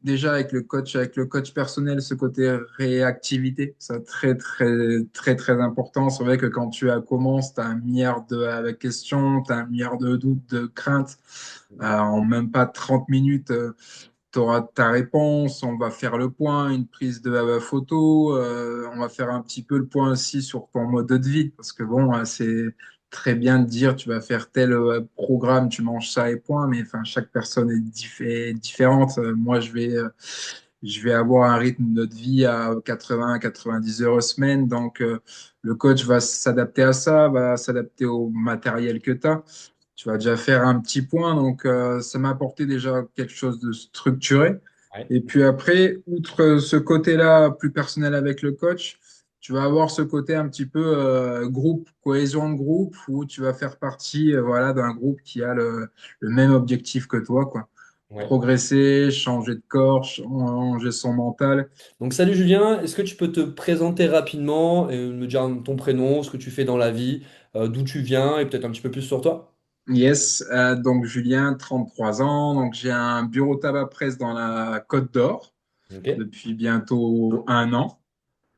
déjà avec le coach personnel, ce côté réactivité, c'est très, très, très, très important. C'est vrai que quand tu commences, tu as un milliard de questions, tu as un milliard de doutes, de craintes. En même pas 30 minutes, tu auras ta réponse. On va faire le point, une prise de photo. On va faire un petit peu le point aussi sur ton mode de vie. Parce que bon, c'est très bien de dire tu vas faire tel programme, tu manges ça et point. Mais enfin, chaque personne est différente. Moi, je vais avoir un rythme de vie à 80-90 heures semaine. Donc, le coach va s'adapter à ça, va s'adapter au matériel que tu as. Tu vas déjà faire un petit point. Donc, ça m'a apporté déjà quelque chose de structuré. Ouais. Et puis après, outre ce côté-là plus personnel avec le coach, tu vas avoir ce côté un petit peu groupe, cohésion de groupe, où tu vas faire partie voilà, d'un groupe qui a le même objectif que toi, quoi. Ouais. Progresser, changer de corps, changer son mental. Donc salut Julien, est-ce que tu peux te présenter rapidement et me dire ton prénom, ce que tu fais dans la vie, d'où tu viens et peut-être un petit peu plus sur toi? Yes, donc Julien, 33 ans, donc j'ai un bureau tabac presse dans la Côte d'Or Ok. depuis bientôt un an.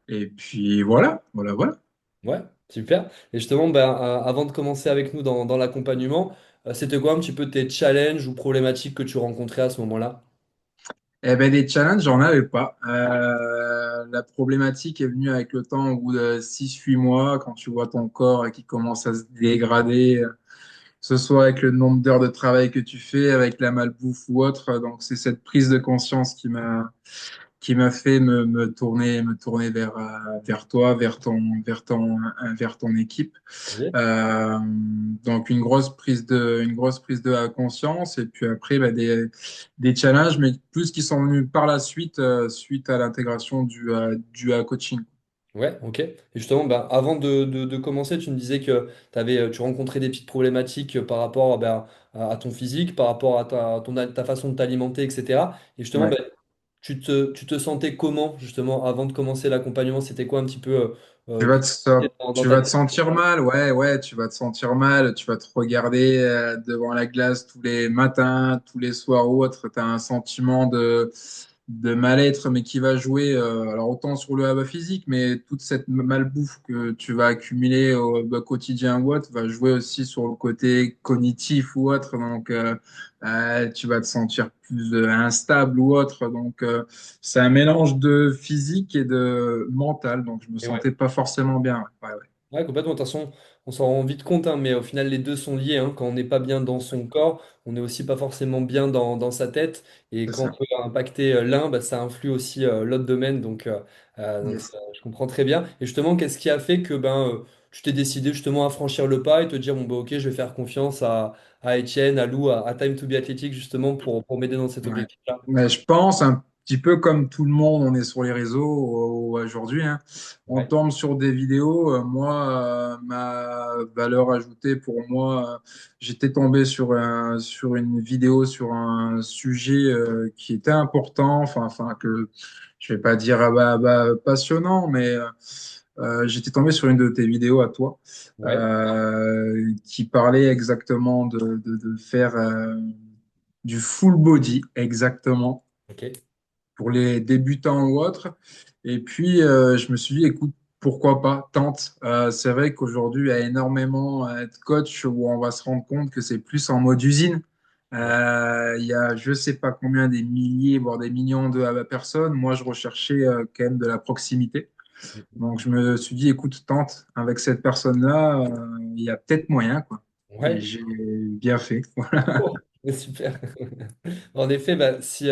Et puis voilà, voilà, voilà. Ouais, super. Et justement, ben, avant de commencer avec nous dans l'accompagnement, c'était quoi un petit peu tes challenges ou problématiques que tu rencontrais à ce moment-là? Eh ben, des challenges, j'en avais pas. La problématique est venue avec le temps au bout de 6 8 mois, quand tu vois ton corps qui commence à se dégrader, que ce soit avec le nombre d'heures de travail que tu fais, avec la malbouffe ou autre. Donc, c'est cette prise de conscience qui m'a fait me tourner vers toi, vers ton équipe. Ok. Euh, donc une grosse prise de conscience et puis après bah, des challenges, mais plus qui sont venus par la suite, suite à l'intégration du coaching. Ouais, ok. Et justement, ben, avant de commencer, tu me disais que tu rencontrais des petites problématiques par rapport ben, à ton physique, par rapport à ta façon de t'alimenter, etc. Et justement, Ouais. ben, tu te sentais comment, justement, avant de commencer l'accompagnement? C'était quoi un petit peu tes difficultés dans Tu ta vas te vie? sentir mal, ouais, ouais, tu vas te sentir mal, tu vas te regarder devant la glace tous les matins, tous les soirs ou autre, tu as un sentiment de mal-être, mais qui va jouer, alors autant sur le physique, mais toute cette malbouffe que tu vas accumuler au quotidien ou autre va jouer aussi sur le côté cognitif ou autre, donc tu vas te sentir plus instable ou autre, donc c'est un mélange de physique et de mental, donc je me Et ouais. sentais pas forcément bien. Ouais, ouais. Ouais, complètement. De toute façon, on s'en rend vite compte, hein, mais au final, les deux sont liés, hein. Quand on n'est pas bien dans son corps, on n'est aussi pas forcément bien dans sa tête. Et C'est quand on ça. peut impacter l'un, bah, ça influe aussi l'autre domaine. Donc Yes. je comprends très bien. Et justement, qu'est-ce qui a fait que tu t'es décidé justement à franchir le pas et te dire, bon, bah, ok, je vais faire confiance à Étienne, à Lou, à Time to be Athletic, justement, pour m'aider dans cet Ouais. objectif-là? Mais je pense un petit peu comme tout le monde, on est sur les réseaux aujourd'hui, hein. On Ouais. tombe sur des vidéos. Moi, ma valeur ajoutée pour moi, j'étais tombé sur une vidéo sur un sujet qui était important, enfin que je vais pas dire passionnant, mais j'étais tombé sur une de tes vidéos à toi Ouais. qui parlait exactement de faire du full body, exactement, Ok. pour les débutants ou autres. Et puis, je me suis dit, écoute, pourquoi pas, tente. C'est vrai qu'aujourd'hui, il y a énormément de coachs où on va se rendre compte que c'est plus en mode usine. Ouais. Il y a je sais pas combien, des milliers, voire des millions de personnes. Moi, je recherchais quand même de la proximité. Donc, je me suis dit, écoute, tente avec cette personne-là, il y a peut-être moyen, quoi. Et Ouais. j'ai bien fait. Oh, super. En effet, bah, si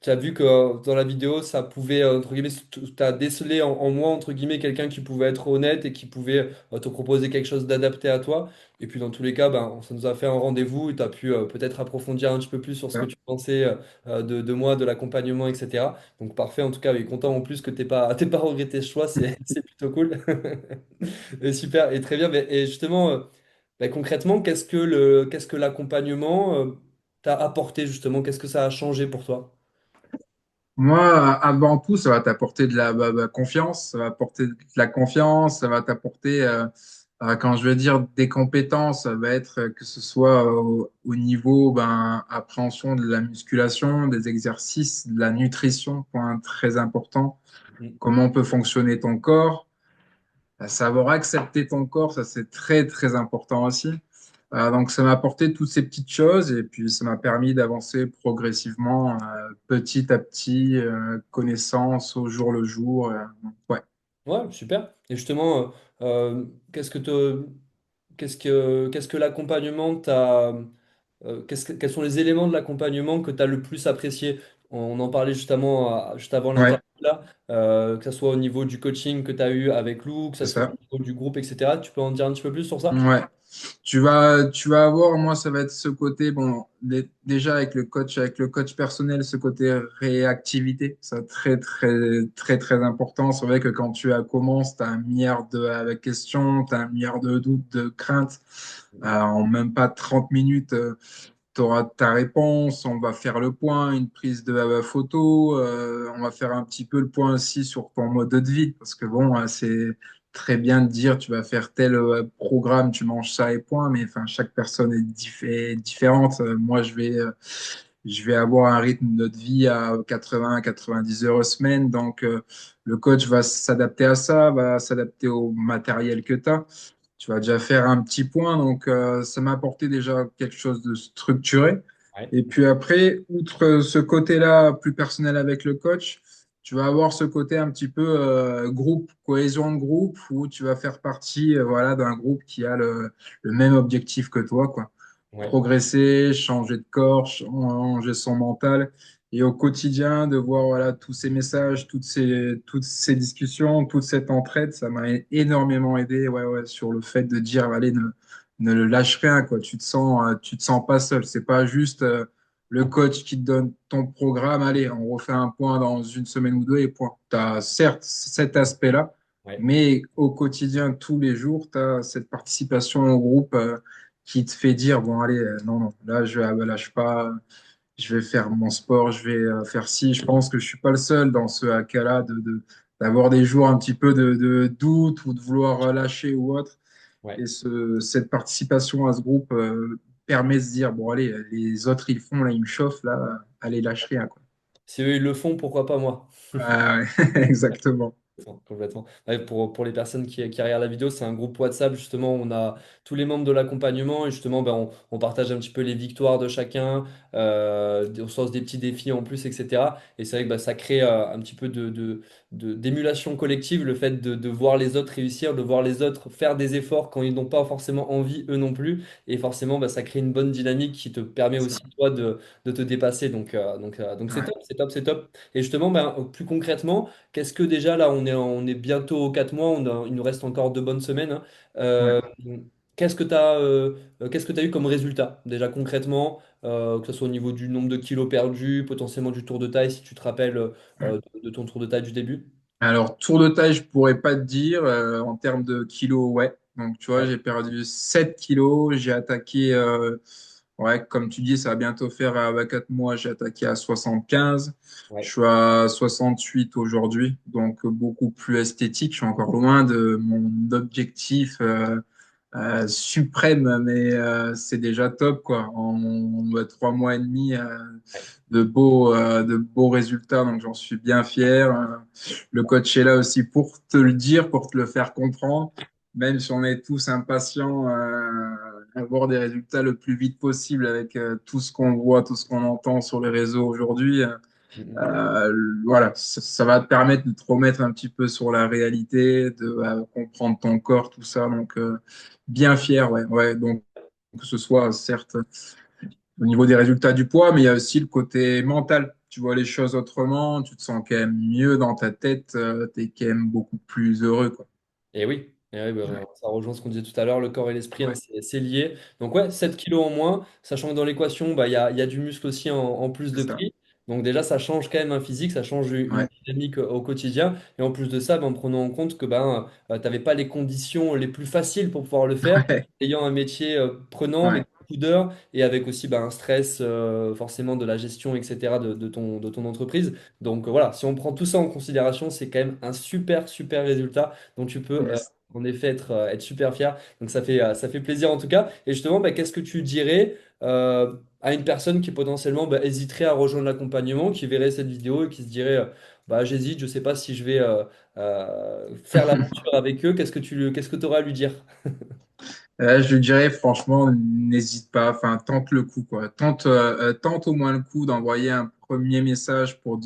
tu as vu que dans la vidéo, ça pouvait, entre guillemets, tu as décelé en moi, entre guillemets, quelqu'un qui pouvait être honnête et qui pouvait te proposer quelque chose d'adapté à toi. Et puis dans tous les cas, ben, ça nous a fait un rendez-vous et tu as pu peut-être approfondir un petit peu plus sur ce que tu pensais de moi, de l'accompagnement, etc. Donc parfait, en tout cas, et content en plus que tu pas, t'aies pas regretté ce choix, c'est plutôt cool. Et super, et très bien. Et justement, concrètement, qu'est-ce que l'accompagnement t'a apporté justement? Qu'est-ce que ça a changé pour toi? Moi, avant tout, ça va t'apporter de la confiance, ça va apporter de la confiance, ça va t'apporter Quand je veux dire des compétences, ça va être que ce soit au niveau appréhension de la musculation, des exercices, de la nutrition, point très important. Mm. Comment peut fonctionner ton corps, savoir accepter ton corps, ça c'est très très important aussi. Donc ça m'a apporté toutes ces petites choses et puis ça m'a permis d'avancer progressivement, petit à petit, connaissance au jour le jour. Ouais, Ouais, super. Et justement, qu'est-ce que qu'est-ce que l'accompagnement t'a quels sont les éléments de l'accompagnement que tu as le plus apprécié? On en parlait justement juste avant ouais, l'interview là, que ce soit au niveau du coaching que tu as eu avec Lou, que ce c'est soit ça. au niveau du groupe, etc. Tu peux en dire un petit peu plus sur ça? Ouais. Tu vas avoir, moi, ça va être ce côté, bon, déjà avec le coach personnel, ce côté réactivité, ça très, très, très, très important. C'est vrai que quand commences, tu as un milliard de questions, tu as un milliard de doutes, de craintes. En même pas 30 minutes, tu auras ta réponse, on va faire le point, une prise de photo, on va faire un petit peu le point aussi sur ton mode de vie, parce que bon, c'est très bien de dire tu vas faire tel programme, tu manges ça et point, mais enfin, chaque personne est différente. Moi, je vais avoir un rythme de vie à 80 à 90 heures semaine, donc le coach va s'adapter à ça, va s'adapter au matériel que tu as. Tu vas déjà faire un petit point, donc ça m'a apporté déjà quelque chose de structuré. Ouais. Et puis après, outre ce côté-là plus personnel avec le coach, tu vas avoir ce côté un petit peu groupe, cohésion de groupe, où tu vas faire partie voilà, d'un groupe qui a le même objectif que toi, quoi. Ouais. Progresser, changer de corps, changer son mental. Et au quotidien, de voir voilà, tous ces messages, toutes ces discussions, toute cette entraide, ça m'a énormément aidé ouais, ouais, sur le fait de dire, allez, ne le lâche rien, quoi. Tu te sens pas seul. C'est pas juste le coach qui te donne ton programme, allez, on refait un point dans une semaine ou deux et point. Tu as certes cet aspect-là, Ouais. mais au quotidien, tous les jours, tu as cette participation au groupe qui te fait dire, bon, allez, non, non, là, je ne lâche pas, je vais faire mon sport, je vais faire ci. Je pense que je suis pas le seul dans ce cas-là d'avoir des jours un petit peu de doute ou de vouloir relâcher ou autre. Ouais. Et cette participation à ce groupe permet de se dire, bon, allez, les autres, ils font, là, ils me chauffent, là, allez, lâche rien, quoi. Si eux ils le font, pourquoi pas moi? Ouais, exactement. Complètement. Ouais, pour les personnes qui regardent la vidéo, c'est un groupe WhatsApp, justement, on a tous les membres de l'accompagnement et justement, ben, on partage un petit peu les victoires de chacun, on sort des petits défis en plus, etc. Et c'est vrai que bah, ça crée un petit peu d'émulation collective, le fait de voir les autres réussir, de voir les autres faire des efforts quand ils n'ont pas forcément envie, eux non plus. Et forcément, bah, ça crée une bonne dynamique qui te permet Ça. aussi, toi, de te dépasser. Donc c'est Ouais, top, c'est top, c'est top. Et justement, ben, plus concrètement, qu'est-ce que déjà là, on est bientôt aux 4 mois, il nous reste encore 2 bonnes semaines, hein. ouais. Euh, qu'est-ce que tu as eu comme résultat déjà concrètement, que ce soit au niveau du nombre de kilos perdus, potentiellement du tour de taille, si tu te rappelles de ton tour de taille du début? Alors, tour de taille, je pourrais pas te dire. En termes de kilos, ouais. Donc, tu vois, Ouais, j'ai perdu 7 kilos. J'ai attaqué, ouais, comme tu dis, ça va bientôt faire 4 mois. J'ai attaqué à 75. Je ouais, suis à 68 aujourd'hui. Donc, beaucoup plus esthétique. Je suis encore loin de mon objectif suprême, mais c'est déjà top, quoi. En 3 mois et demi, ouais. de beaux résultats. Donc, j'en suis bien fier. Le coach est là aussi pour te le dire, pour te le faire comprendre, même si on est tous impatients d'avoir des résultats le plus vite possible avec tout ce qu'on voit, tout ce qu'on entend sur les réseaux aujourd'hui. Mhm. Euh, voilà, ça va te permettre de te remettre un petit peu sur la réalité, de comprendre ton corps, tout ça. Donc, bien fier, ouais, ouais. Donc, que ce soit certes au niveau des résultats du poids, mais il y a aussi le côté mental. Tu vois les choses autrement, tu te sens quand même mieux dans ta tête, tu es quand même beaucoup plus heureux, quoi. Et oui, bah, ça rejoint ce qu'on disait tout à l'heure, le corps et l'esprit, hein, Ouais, c'est lié. Donc ouais, 7 kilos en moins, sachant que dans l'équation, bah, il y a du muscle aussi en plus c'est de ça. prix. Donc déjà, ça change quand même un physique, ça change une Ouais, dynamique au quotidien. Et en plus de ça, bah, en prenant en compte que ben, tu n'avais pas les conditions les plus faciles pour pouvoir le faire, ouais, ayant un métier prenant, mais ouais. beaucoup d'heures, et avec aussi bah, un stress forcément de la gestion, etc., de ton entreprise. Donc voilà, si on prend tout ça en considération, c'est quand même un super, super résultat. Donc tu peux Yes. en effet être super fier. Donc ça fait plaisir en tout cas. Et justement, bah, qu'est-ce que tu dirais à une personne qui potentiellement bah, hésiterait à rejoindre l'accompagnement, qui verrait cette vidéo et qui se dirait bah, j'hésite, je sais pas si je vais faire l'aventure avec eux. Qu'est-ce que tu auras à lui dire? Je lui dirais franchement, n'hésite pas, enfin tente le coup quoi. Tente au moins le coup d'envoyer un premier message pour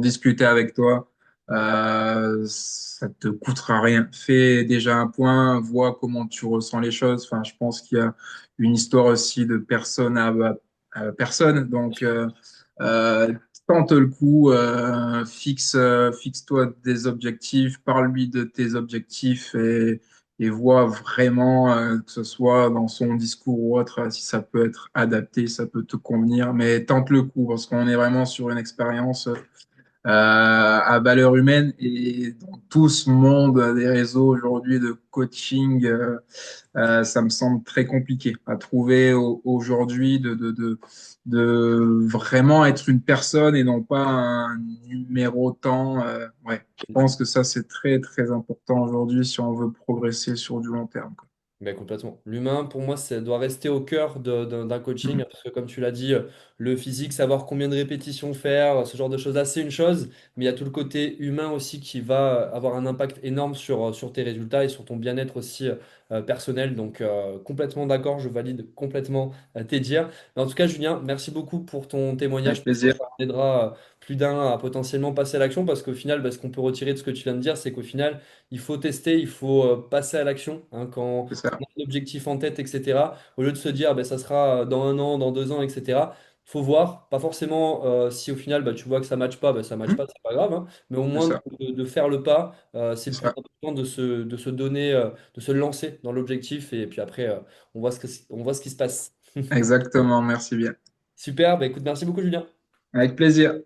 discuter avec toi. Ça te coûtera rien. Fais déjà un point, vois comment tu ressens les choses. Enfin, je pense qu'il y a une histoire aussi de personne à personne. Donc euh, tente le coup, fixe-toi des objectifs, parle-lui de tes objectifs et vois vraiment, que ce soit dans son discours ou autre, si ça peut être adapté, ça peut te convenir, mais tente le coup, parce qu'on est vraiment sur une expérience à valeur humaine et dans tout ce monde des réseaux aujourd'hui de coaching, ça me semble très compliqué à trouver aujourd'hui de vraiment être une personne et non pas un numéro temps. Ouais, je pense que ça, c'est très, très important aujourd'hui si on veut progresser sur du long terme, quoi. Ben, complètement. L'humain, pour moi, ça doit rester au cœur d'un coaching, parce que comme tu l'as dit, le physique, savoir combien de répétitions faire, ce genre de choses-là, c'est une chose, mais il y a tout le côté humain aussi qui va avoir un impact énorme sur tes résultats et sur ton bien-être aussi personnel. Donc, complètement d'accord, je valide complètement tes dires. Mais en tout cas, Julien, merci beaucoup pour ton témoignage. Je Avec pense que plaisir, ça en aidera plus d'un à potentiellement passer à l'action, parce qu'au final, ben, ce qu'on peut retirer de ce que tu viens de dire, c'est qu'au final, il faut tester, il faut passer à l'action hein, quand c'est ça. on a un objectif en tête, etc. Au lieu de se dire, ben, ça sera dans un an, dans 2 ans, etc. Faut voir, pas forcément si au final bah, tu vois que ça matche pas, bah, ça matche Mhm. pas, c'est pas grave, hein. Mais au C'est moins ça, de faire le pas, c'est c'est le plus ça. important de se donner, de se lancer dans l'objectif et puis après on voit ce qui se passe. Exactement, merci bien. Super, bah, écoute, merci beaucoup Julien. Avec plaisir.